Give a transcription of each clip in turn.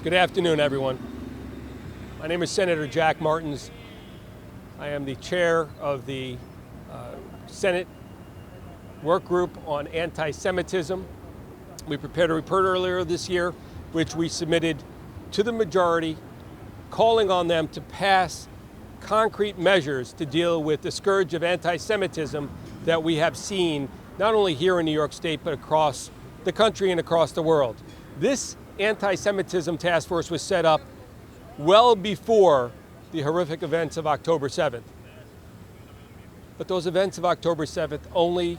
Good afternoon, everyone. My name is Senator Jack Martins. I am the chair of the Senate work group on anti-Semitism. We prepared a report earlier this year, which we submitted to the majority, calling on them to pass concrete measures to deal with the scourge of anti-Semitism that we have seen not only here in New York State, but across the country and across the world. This anti-Semitism task force was set up well before the horrific events of October 7th. But those events of October 7th only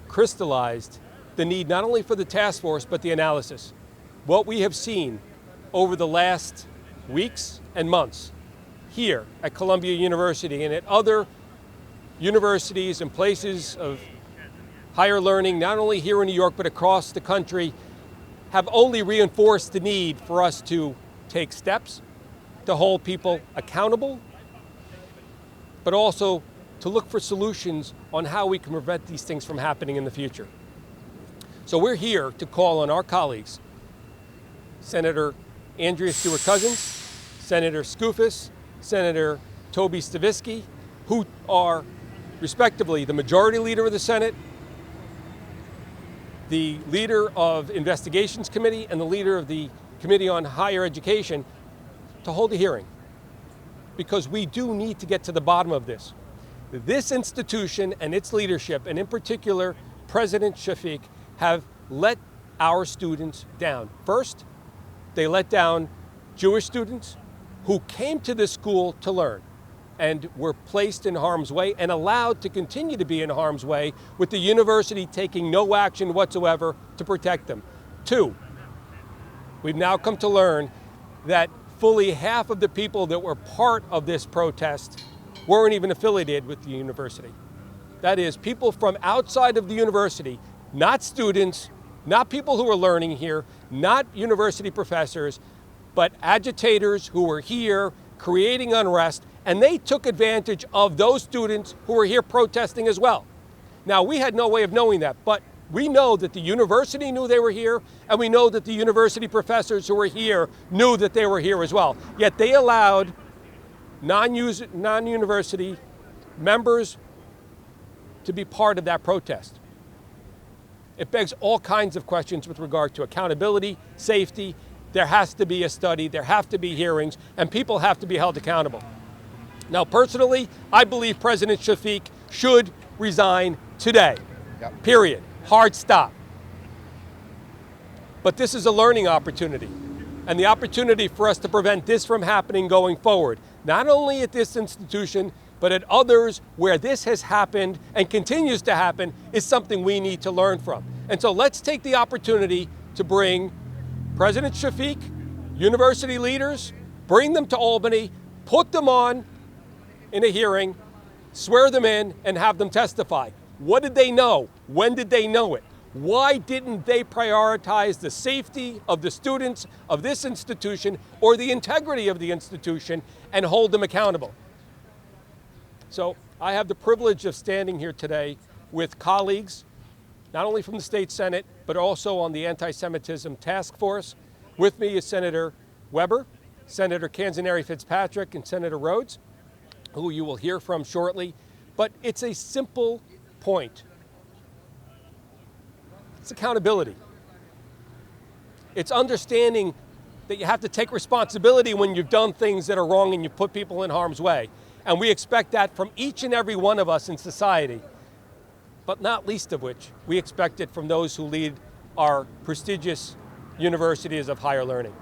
crystallized the need not only for the task force, but the analysis. What we have seen over the last weeks and months here at Columbia University and at other universities and places of higher learning, not only here in New York, but across the country, have only reinforced the need for us to take steps to hold people accountable, but also to look for solutions on how we can prevent these things from happening in the future. So we're here to call on our colleagues, Senator Andrea Stewart-Cousins, Senator Skoufis, Senator Toby Stavisky, who are respectively the Majority Leader of the Senate, the leader of Investigations Committee, and the leader of the Committee on Higher Education, to hold a hearing, because we do need to get to the bottom of this. This institution and its leadership, and in particular President Shafiq, have let our students down. First, they let down Jewish students who came to this school to learn and were placed in harm's way and allowed to continue to be in harm's way, with the university taking no action whatsoever to protect them. Two, we've now come to learn that fully half of the people that were part of this protest weren't even affiliated with the university. That is, people from outside of the university, not students, not people who are learning here, not university professors, but agitators who were here creating unrest, and they took advantage of those students who were here protesting as well. Now, we had no way of knowing that, but we know that the university knew they were here, and we know that the university professors who were here knew that they were here as well. Yet they allowed non-university members to be part of that protest. It begs all kinds of questions with regard to accountability, safety. There has to be a study, there have to be hearings, and people have to be held accountable. Now, personally, I believe President Shafiq should resign today. Yep. Period. Hard stop. But this is a learning opportunity, and the opportunity for us to prevent this from happening going forward, not only at this institution, but at others where this has happened and continues to happen, is something we need to learn from. And so let's take the opportunity to bring President Shafiq, university leaders, bring them to Albany, put them on in a hearing, swear them in, and have them testify. What did they know? When did they know it? Why didn't they prioritize the safety of the students of this institution or the integrity of the institution and hold them accountable? So I have the privilege of standing here today with colleagues, not only from the state Senate, but also on the Anti-Semitism Task Force. With me is Senator Weber, Senator Canzoneri Fitzpatrick, and Senator Rhodes, who you will hear from shortly. But it's a simple point. It's accountability. It's understanding that you have to take responsibility when you've done things that are wrong and you put people in harm's way. And we expect that from each and every one of us in society. But not least of which, we expect it from those who lead our prestigious universities of higher learning.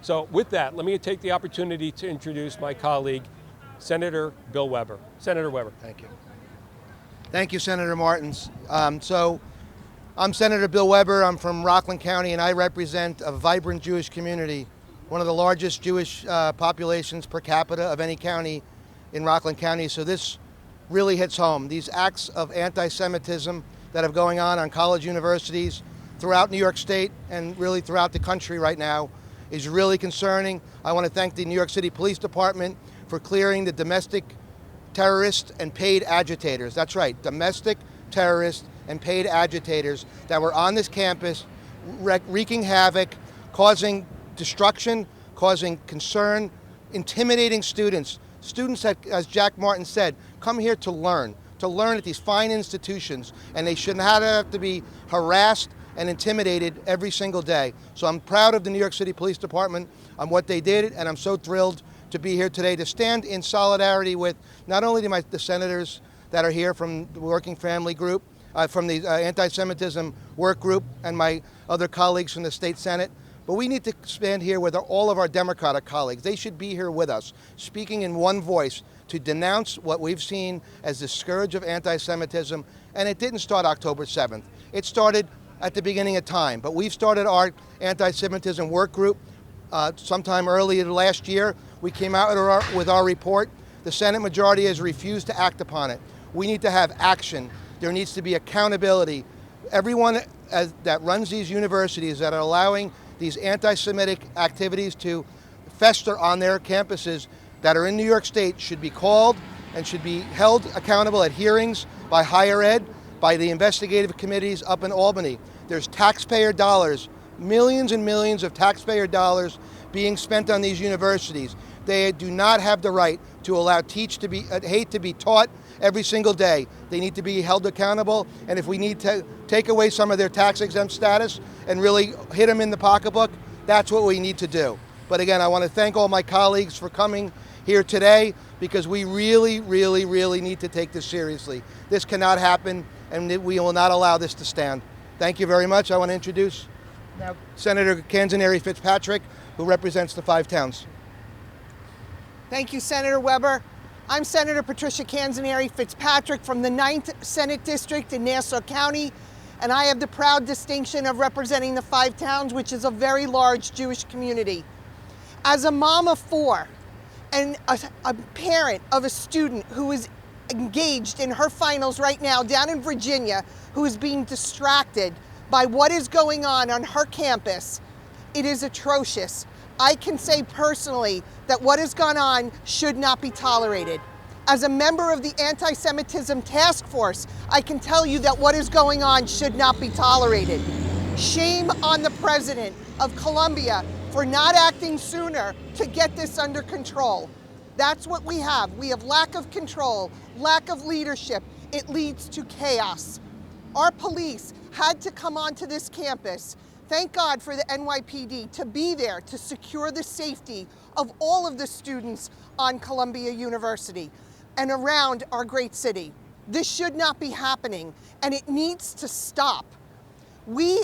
So with that, let me take the opportunity to introduce my colleague, Senator Bill Weber. Senator Weber. Thank you. Thank you, Senator Martins. I'm Senator Bill Weber. I'm from Rockland County, and I represent a vibrant Jewish community, one of the largest Jewish populations per capita of any county in Rockland County. So this really hits home. These acts of anti-Semitism that are going on college universities throughout New York State and really throughout the country right now is really concerning. I want to thank the New York City Police Department for clearing the domestic terrorists and paid agitators. That's right, domestic terrorists and paid agitators that were on this campus wreaking havoc, causing destruction, causing concern, intimidating students. Students that, as Jack Martin said, come here to learn at these fine institutions, and they should not have to be harassed and intimidated every single day. So I'm proud of the New York City Police Department on what they did, and I'm so thrilled to be here today to stand in solidarity with not only the senators that are here from the Working Family Group, from the Anti-Semitism Work Group, and my other colleagues from the State Senate, but we need to stand here with all of our Democratic colleagues. They should be here with us, speaking in one voice to denounce what we've seen as the scourge of anti-Semitism. And it didn't start October 7th. It started at the beginning of time. But we've started our Anti-Semitism Work Group sometime earlier last year. We came out with our report. The Senate majority has refused to act upon it. We need to have action. There needs to be accountability. Everyone that runs these universities that are allowing these anti-Semitic activities to fester on their campuses that are in New York State should be called and should be held accountable at hearings by higher ed, by the investigative committees up in Albany. There's taxpayer dollars, millions and millions of taxpayer dollars being spent on these universities. They do not have the right to allow hate to be taught every single day. They need to be held accountable, and if we need to take away some of their tax-exempt status and really hit them in the pocketbook, that's what we need to do. But again, I want to thank all my colleagues for coming here today, because we really, really, really need to take this seriously. This cannot happen, and we will not allow this to stand. Thank you very much. I want to introduce now Senator Canzoneri Fitzpatrick, who represents the 5 towns. Thank you, Senator Weber. I'm Senator Patricia Canzoneri Fitzpatrick from the 9th Senate District in Nassau County, and I have the proud distinction of representing the 5 towns, which is a very large Jewish community. As a mom of 4 and a parent of a student who is engaged in her finals right now down in Virginia, who is being distracted by what is going on her campus, it is atrocious. I can say personally that what has gone on should not be tolerated. As a member of the Anti-Semitism Task Force, I can tell you that what is going on should not be tolerated. Shame on the President of Columbia for not acting sooner to get this under control. That's what we have. We have lack of control, lack of leadership. It leads to chaos. Our police had to come onto this campus. Thank God for the NYPD to be there to secure the safety of all of the students on Columbia University and around our great city. This should not be happening, and it needs to stop. We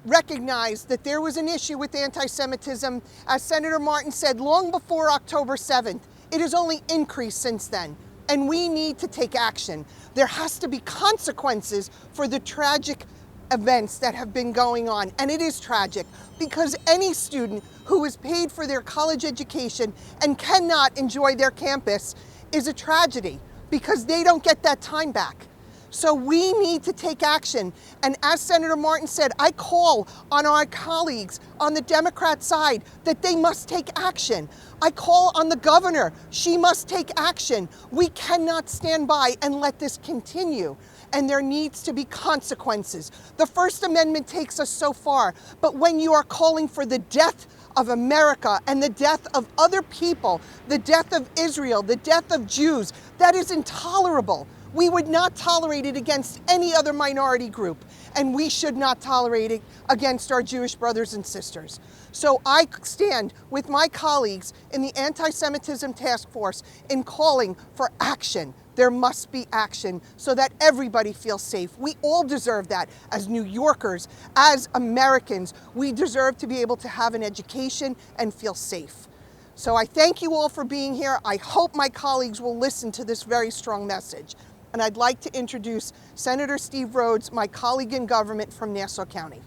recognize that there was an issue with anti-Semitism, as Senator Martin said, long before October 7th. It has only increased since then, and we need to take action. There has to be consequences for the tragic events that have been going on, and it is tragic because any student who is paid for their college education and cannot enjoy their campus is a tragedy because they don't get that time back. So we need to take action. And as Senator Martin said, I call on our colleagues on the Democrat side that they must take action. I call on the governor. She must take action. We cannot stand by and let this continue. And there needs to be consequences. The First Amendment takes us so far, but when you are calling for the death of America and the death of other people, the death of Israel, the death of Jews, that is intolerable. We would not tolerate it against any other minority group, and we should not tolerate it against our Jewish brothers and sisters. So I stand with my colleagues in the Anti-Semitism Task Force in calling for action. There must be action so that everybody feels safe. We all deserve that as New Yorkers, as Americans. We deserve to be able to have an education and feel safe. So I thank you all for being here. I hope my colleagues will listen to this very strong message. And I'd like to introduce Senator Steve Rhodes, my colleague in government from Nassau County.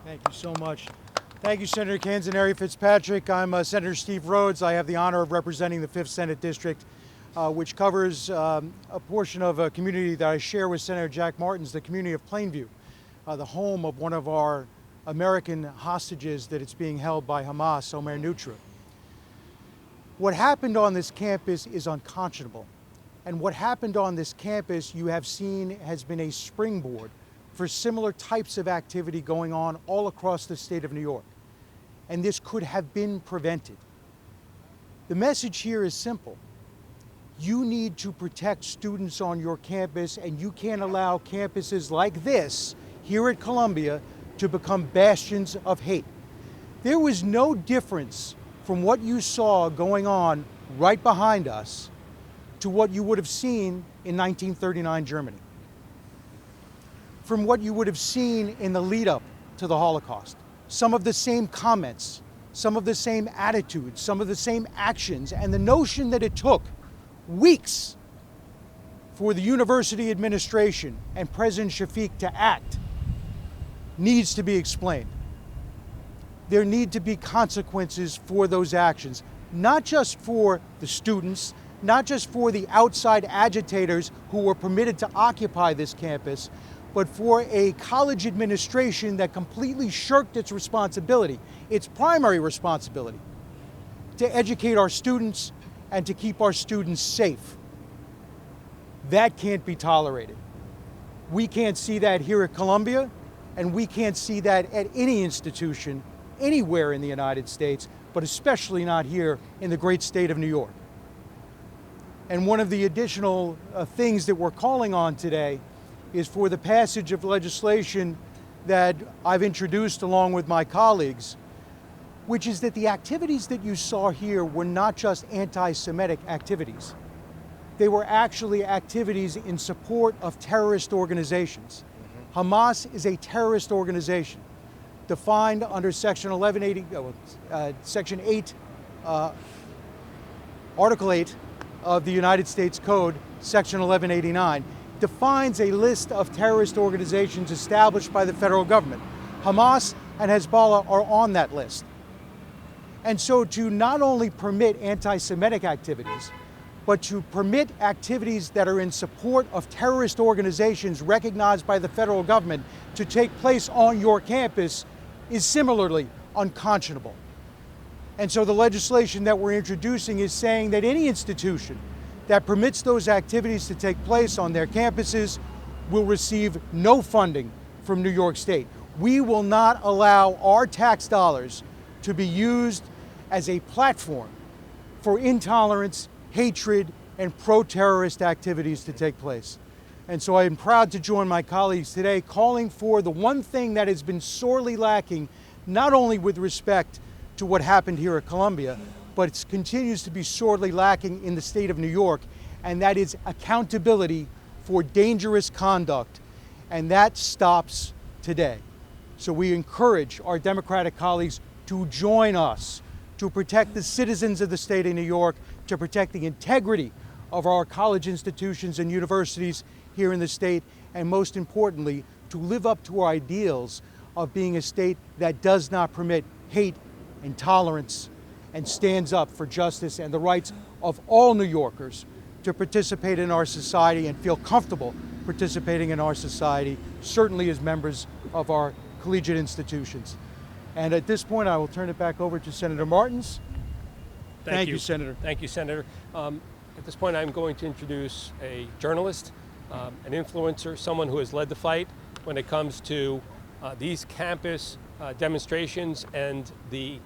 Thank you so much. Thank you, Senator Canzoneri Fitzpatrick. I'm Senator Steve Rhodes. I have the honor of representing the 5th Senate District, which covers a portion of a community that I share with Senator Jack Martins, the community of Plainview, the home of one of our American hostages that it's being held by Hamas, Omer Nutra. What happened on this campus is unconscionable. And what happened on this campus, you have seen, has been a springboard for similar types of activity going on all across the state of New York. And this could have been prevented. The message here is simple. You need to protect students on your campus, and you can't allow campuses like this here at Columbia to become bastions of hate. There was no difference from what you saw going on right behind us to what you would have seen in 1939 Germany, from what you would have seen in the lead up to the Holocaust. Some of the same comments, some of the same attitudes, some of the same actions, and the notion that it took weeks for the university administration and President Shafiq to act needs to be explained. There need to be consequences for those actions, not just for the students, not just for the outside agitators who were permitted to occupy this campus, but for a college administration that completely shirked its responsibility, its primary responsibility, to educate our students and to keep our students safe. That can't be tolerated. We can't see that here at Columbia, and we can't see that at any institution anywhere in the United States, but especially not here in the great state of New York. And one of the additional things that we're calling on today is for the passage of legislation that I've introduced along with my colleagues, which is that the activities that you saw here were not just anti-Semitic activities. They were actually activities in support of terrorist organizations. Hamas is a terrorist organization defined under Section 1180, Section 8, Article 8 of the United States Code, Section 1189, defines a list of terrorist organizations established by the federal government. Hamas and Hezbollah are on that list. And so to not only permit anti-Semitic activities, but to permit activities that are in support of terrorist organizations recognized by the federal government to take place on your campus is similarly unconscionable. And so the legislation that we're introducing is saying that any institution that permits those activities to take place on their campuses will receive no funding from New York State. We will not allow our tax dollars to be used as a platform for intolerance, hatred, and pro-terrorist activities to take place. And so I am proud to join my colleagues today calling for the one thing that has been sorely lacking, not only with respect to what happened here at Columbia, but it continues to be sorely lacking in the state of New York, and that is accountability for dangerous conduct. And that stops today. So we encourage our Democratic colleagues to join us to protect the citizens of the state of New York, to protect the integrity of our college institutions and universities here in the state, and most importantly, to live up to our ideals of being a state that does not permit hate, intolerance, and stands up for justice and the rights of all New Yorkers to participate in our society and feel comfortable participating in our society, certainly as members of our collegiate institutions. And at this point, I will turn it back over to Senator Martins. Thank you, Senator. Thank you, Senator. At this point, I'm going to introduce a journalist, an influencer, someone who has led the fight when it comes to these campus demonstrations and the,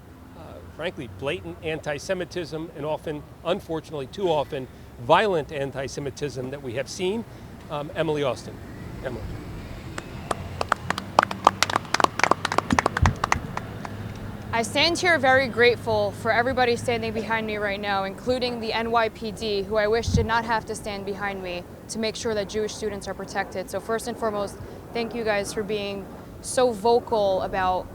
frankly, blatant anti-Semitism and often, unfortunately, too often, violent anti-Semitism that we have seen. Emily Austin. Emily. I stand here very grateful for everybody standing behind me right now, including the NYPD, who I wish did not have to stand behind me to make sure that Jewish students are protected. So first and foremost, thank you guys for being so vocal about,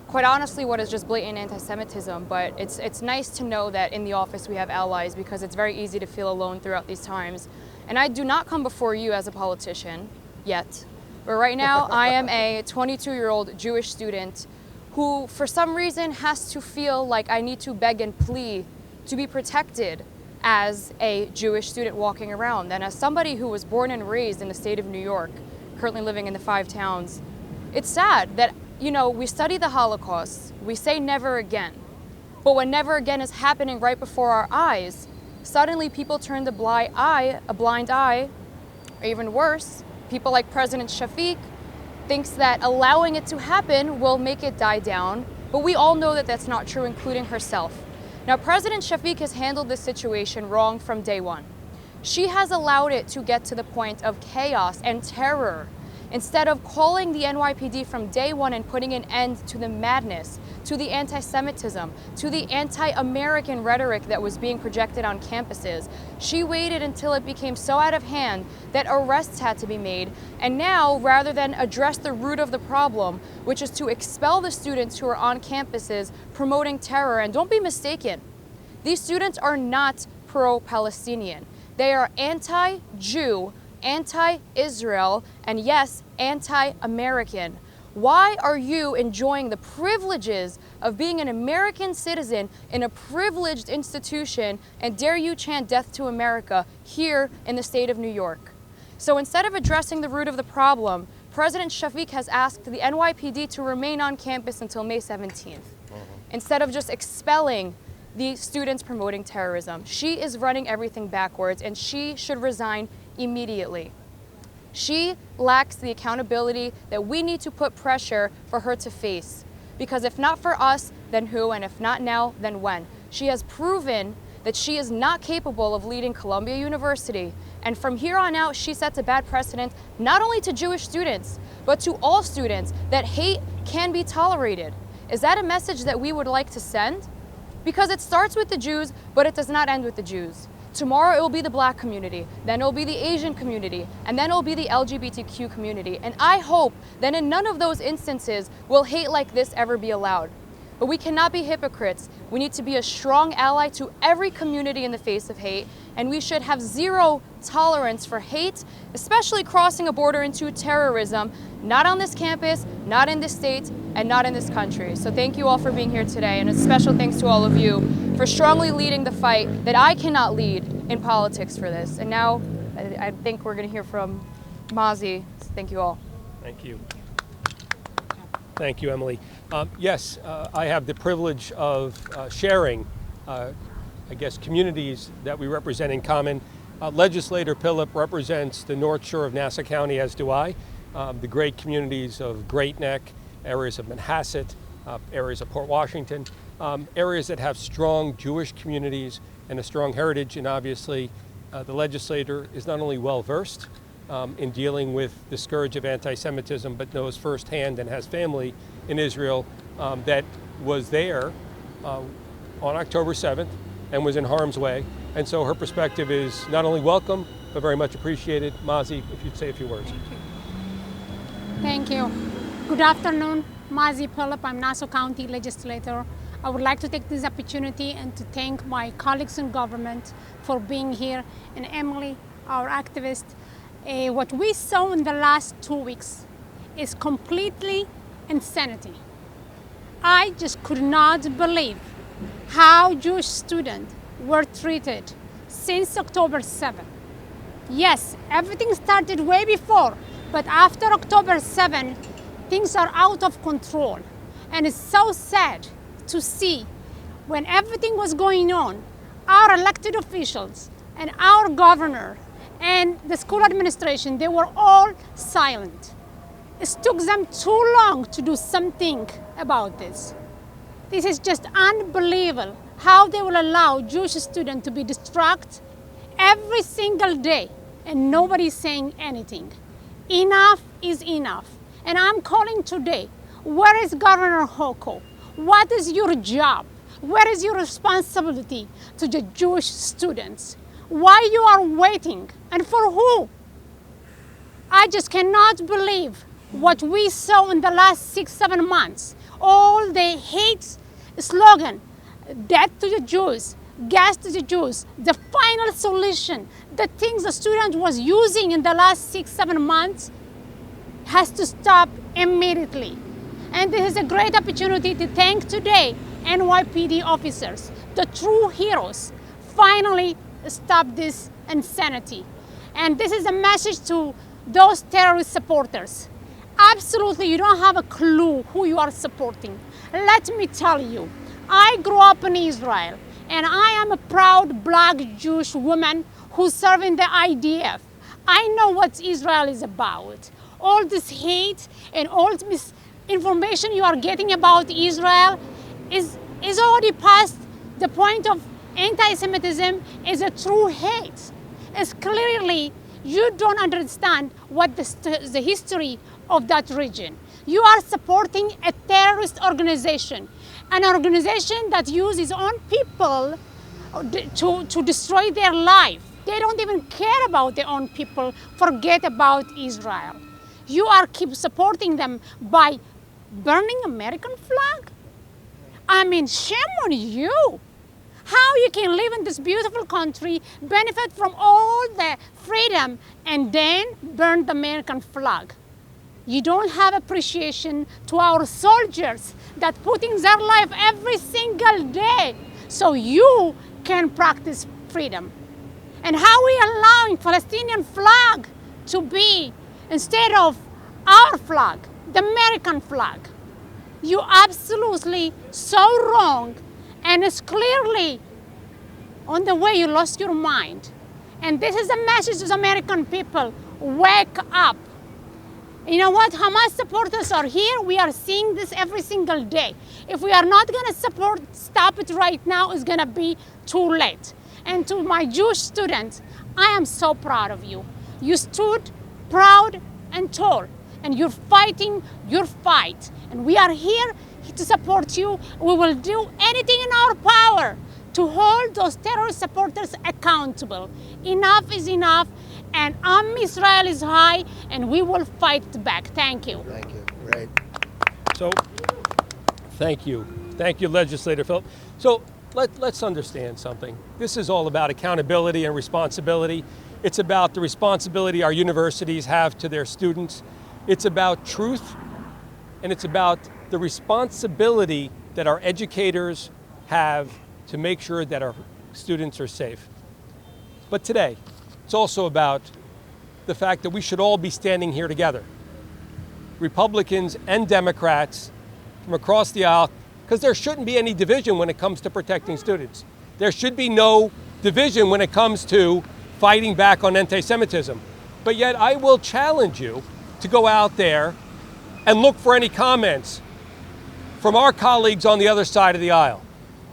quite honestly, what is just blatant anti-Semitism. But it's nice to know that in the office we have allies, because it's very easy to feel alone throughout these times. And I do not come before you as a politician yet, but right now I am a 22-year-old Jewish student who for some reason has to feel like I need to beg and plead to be protected as a Jewish student walking around. And as somebody who was born and raised in the state of New York, currently living in the 5 towns, it's sad that, you know, we study the Holocaust, we say never again, but when never again is happening right before our eyes, suddenly people turn a blind eye, or even worse, people like President Shafiq thinks that allowing it to happen will make it die down, but we all know that that's not true, including herself. Now, President Shafik has handled this situation wrong from day one. She has allowed it to get to the point of chaos and terror, instead of calling the NYPD from day one and putting an end to the madness, to the anti-Semitism, to the anti-American rhetoric that was being projected on campuses. She waited until it became so out of hand that arrests had to be made. And now, rather than address the root of the problem, which is to expel the students who are on campuses promoting terror, and don't be mistaken, these students are not pro-Palestinian. They are anti-Jew, anti-Israel, and yes, anti-American. Why are you enjoying the privileges of being an American citizen in a privileged institution, and dare you chant death to America here in the state of New York? So instead of addressing the root of the problem, President Shafik has asked the NYPD to remain on campus until May 17th, instead of just expelling the students promoting terrorism. She is running everything backwards, and she should resign immediately. She lacks the accountability that we need to put pressure for her to face. Because if not for us, then who? And if not now, then when? She has proven that she is not capable of leading Columbia University. And from here on out, she sets a bad precedent, not only to Jewish students, but to all students, that hate can be tolerated. Is that a message that we would like to send? Because it starts with the Jews, but it does not end with the Jews. Tomorrow it will be the Black community, then it will be the Asian community, and then it will be the LGBTQ community. And I hope that in none of those instances will hate like this ever be allowed. But we cannot be hypocrites. We need to be a strong ally to every community in the face of hate, and we should have zero tolerance for hate, especially crossing a border into terrorism, not on this campus, not in this state, and not in this country. So thank you all for being here today, and a special thanks to all of you for strongly leading the fight that I cannot lead in politics for this. And now I think we're going to hear from Mazi. So thank you all. Thank you. Thank you, Emily. Yes, I have the privilege of sharing, I guess, communities that we represent in common. Legislator Phillip represents the North Shore of Nassau County, as do I. The great communities of Great Neck, areas of Manhasset, areas of Port Washington, areas that have strong Jewish communities and a strong heritage. And obviously, the legislator is not only well-versed in dealing with the scourge of anti-Semitism, but knows firsthand and has family in Israel that was there on October 7th and was in harm's way. And so her perspective is not only welcome, but very much appreciated. Mazi, if you'd say a few words. Thank you. Good afternoon. Mazi Phillip, I'm Nassau County Legislator. I would like to take this opportunity and to thank my colleagues in government for being here, and Emily, our activist. What we saw in the last 2 weeks is completely insanity. I just could not believe how Jewish students were treated since October 7th. Yes, everything started way before, but after October 7th, things are out of control. And it's so sad to see when everything was going on, our elected officials and our governor and the school administration, they were all silent. It took them too long to do something about this. This is just unbelievable how they will allow Jewish students to be distracted every single day and nobody's saying anything. Enough is enough. And I'm calling today, where is Governor Hochul? What is your job? Where is your responsibility to the Jewish students? Why you are waiting? And for who? I just cannot believe what we saw in the last 6-7 months. All the hate slogan, death to the Jews, gas to the Jews, the final solution, the things the student was using in the last 6-7 months has to stop immediately. And this is a great opportunity to thank today NYPD officers, the true heroes, finally stop this insanity. And this is a message to those terrorist supporters. Absolutely, you don't have a clue who you are supporting. Let me tell you, I grew up in Israel, and I am a proud Black Jewish woman who served in the IDF. I know what Israel is about. all this hate and all this misinformation you are getting about Israel is already past the point of anti-Semitism is a true hate. It's clearly you don't understand what the history of that region. You are supporting a terrorist organization, an organization that uses own people to destroy their life. They don't even care about their own people, forget about Israel. You are keep supporting them by burning American flag? I mean, shame on you. How you can live in this beautiful country, benefit from all the freedom, and then burn the American flag? You don't have appreciation to our soldiers that putting their life every single day so you can practice freedom. And how we allowing Palestinian flag to be instead of our flag, the American flag? You absolutely so wrong, and it's clearly on the way you lost your mind. And this is a message to the American people: wake up. You know what? Hamas supporters are here. We are seeing this every single day. If we are not going to stop it right now, it's going to be too late. And to my Jewish students, I am so proud of you. You stood proud and tall, and you're fighting your fight. And we are here to support you. We will do anything in our power to hold those terrorist supporters accountable. Enough is enough, and Israel is high, and we will fight back. Thank you. Thank you. Great. So, thank you. Thank you, Legislator Philip. So, let's understand something. This is all about accountability and responsibility. It's about the responsibility our universities have to their students. It's about truth, and it's about the responsibility that our educators have to make sure that our students are safe. But today, it's also about the fact that we should all be standing here together, Republicans and Democrats from across the aisle, because there shouldn't be any division when it comes to protecting students. There should be no division when it comes to fighting back on anti-Semitism. But yet I will challenge you to go out there and look for any comments from our colleagues on the other side of the aisle.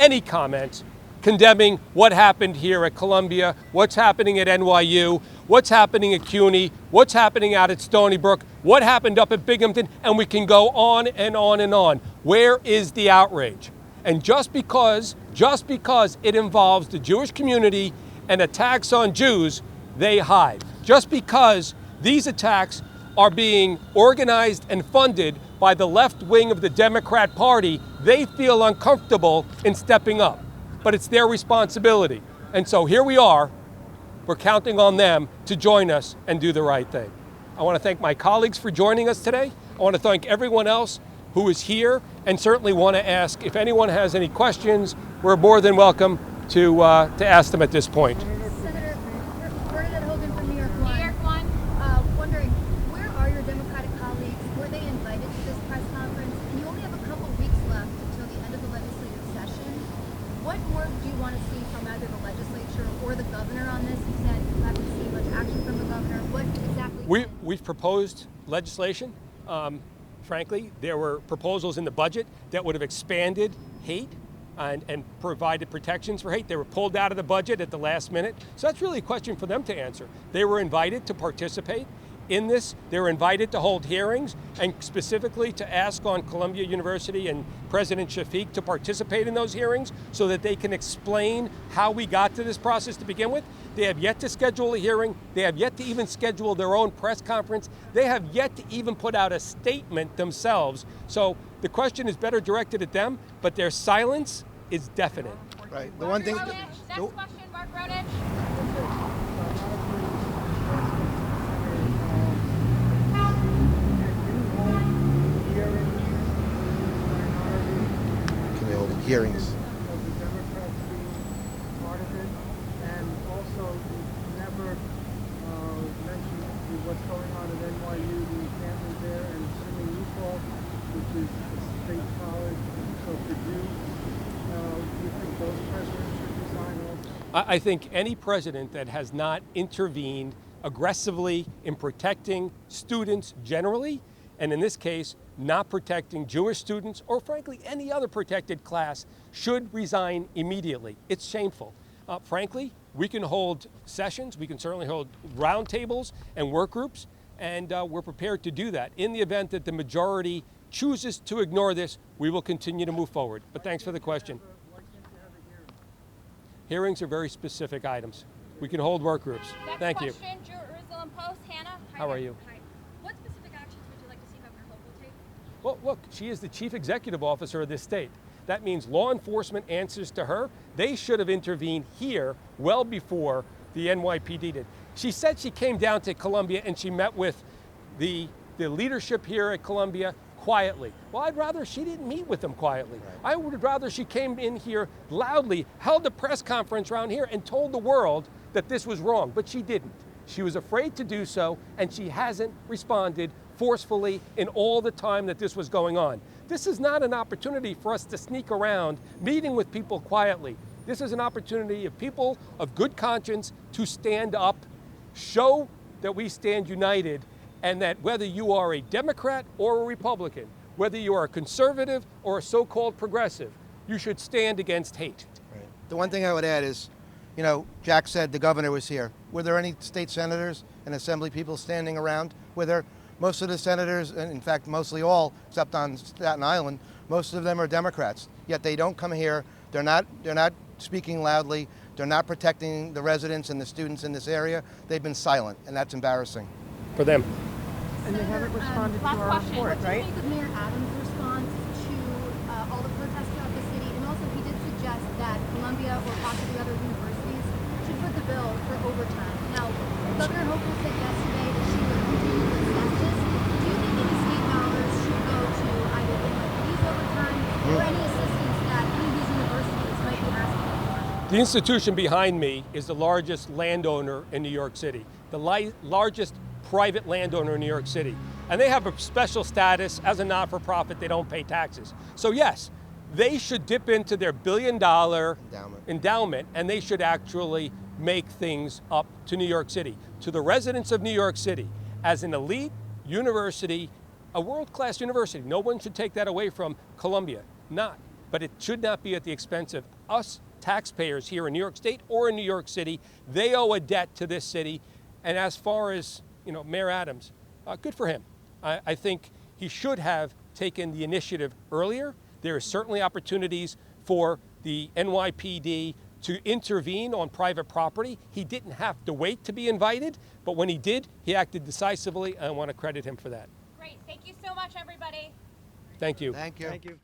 Any comments condemning what happened here at Columbia, what's happening at NYU, what's happening at CUNY, what's happening out at Stony Brook, what happened up at Binghamton, and we can go on and on and on. Where is the outrage? And just because it involves the Jewish community and attacks on Jews, they hide. Just because these attacks are being organized and funded by the left wing of the Democrat Party, they feel uncomfortable in stepping up. But it's their responsibility. And so here we are. We're counting on them to join us and do the right thing. I want to thank my colleagues for joining us today. I want to thank everyone else who is here, and certainly want to ask if anyone has any questions. We're more than welcome to ask them at this point. Senator, Bernadette Hogan from New York One. Wondering, where are your Democratic colleagues? Were they invited to this press conference? And you only have a couple weeks left until the end of the legislative session. What more do you want to see from either the legislature or the governor on this? You said you haven't seen much action from the governor. What exactly? We've proposed legislation. Frankly, there were proposals in the budget that would have expanded hate and provided protections for hate. They were pulled out of the budget at the last minute. So that's really a question for them to answer. They were invited to participate in this. They were invited to hold hearings, and specifically to ask on Columbia University and President Shafiq to participate in those hearings so that they can explain how we got to this process to begin with. They have yet to schedule a hearing. They have yet to even schedule their own press conference. They have yet to even put out a statement themselves. So the question is better directed at them, but their silence is definite. Right. The one thing. Next question, Mark Rodich. Can they hold hearings? Of the Democrats being part of it, and also you never mentioned what's going on at NYU, the encampment there, and assuming you fall, which is a state college. So for you think those presidents should resign also? I think any president that has not intervened aggressively in protecting students generally, and in this case, not protecting Jewish students or frankly any other protected class, should resign immediately. It's shameful. Frankly, we can hold sessions, we can certainly hold roundtables and work groups, and we're prepared to do that. In the event that the majority chooses to ignore this, we will continue to move forward. But thanks for the question. Hearings are very specific items. We can hold work groups. Thank you. Next question, Jerusalem Post, Hannah. How are you? Hi. What specific actions would you like to see Governor Hochul take? Well, look, she is the chief executive officer of this state. That means law enforcement answers to her. They should have intervened here well before the NYPD did. She said she came down to Columbia and she met with the leadership here at Columbia quietly. Well, I'd rather she didn't meet with them quietly. Right. I would rather she came in here loudly, held a press conference around here and told the world that this was wrong, but she didn't. She was afraid to do so, and she hasn't responded forcefully in all the time that this was going on. This is not an opportunity for us to sneak around meeting with people quietly. This is an opportunity of people of good conscience to stand up, show that we stand united, and that whether you are a Democrat or a Republican, whether you are a conservative or a so-called progressive, you should stand against hate. Right. The one thing I would add is, you know, Jack said the governor was here. Were there any state senators and assembly people standing around with her? Most of the senators, and in fact mostly all, except on Staten Island, most of them are Democrats. Yet they don't come here. They're not speaking loudly. They're not protecting the residents and the students in this area. They've been silent, and that's embarrassing. For them. And they haven't responded to our report, right? What do you think of Mayor Adams' response to all the protests throughout the city? And also, he did suggest that Columbia or possibly other universities should put the bill for overtime. Now, Governor Hochul said yesterday that she would continue to assess this. Do you think any state dollars should go to either NYPD's overtime or any assistance that any of these universities might be asking for? The institution behind me is the largest landowner in New York City, the largest private landowner in New York City. And they have a special status as a not-for-profit. They don't pay taxes. So yes, they should dip into their billion-dollar endowment, and they should actually make things up to New York City, to the residents of New York City. As an elite university, a world-class university, no one should take that away from Columbia, not. But it should not be at the expense of us taxpayers here in New York State or in New York City. They owe a debt to this city. And as far as Mayor Adams, good for him. I think he should have taken the initiative earlier. There are certainly opportunities for the NYPD to intervene on private property. He didn't have to wait to be invited, but when he did, he acted decisively, and I want to credit him for that. Great. Thank you so much, everybody. Thank you. Thank you. Thank you.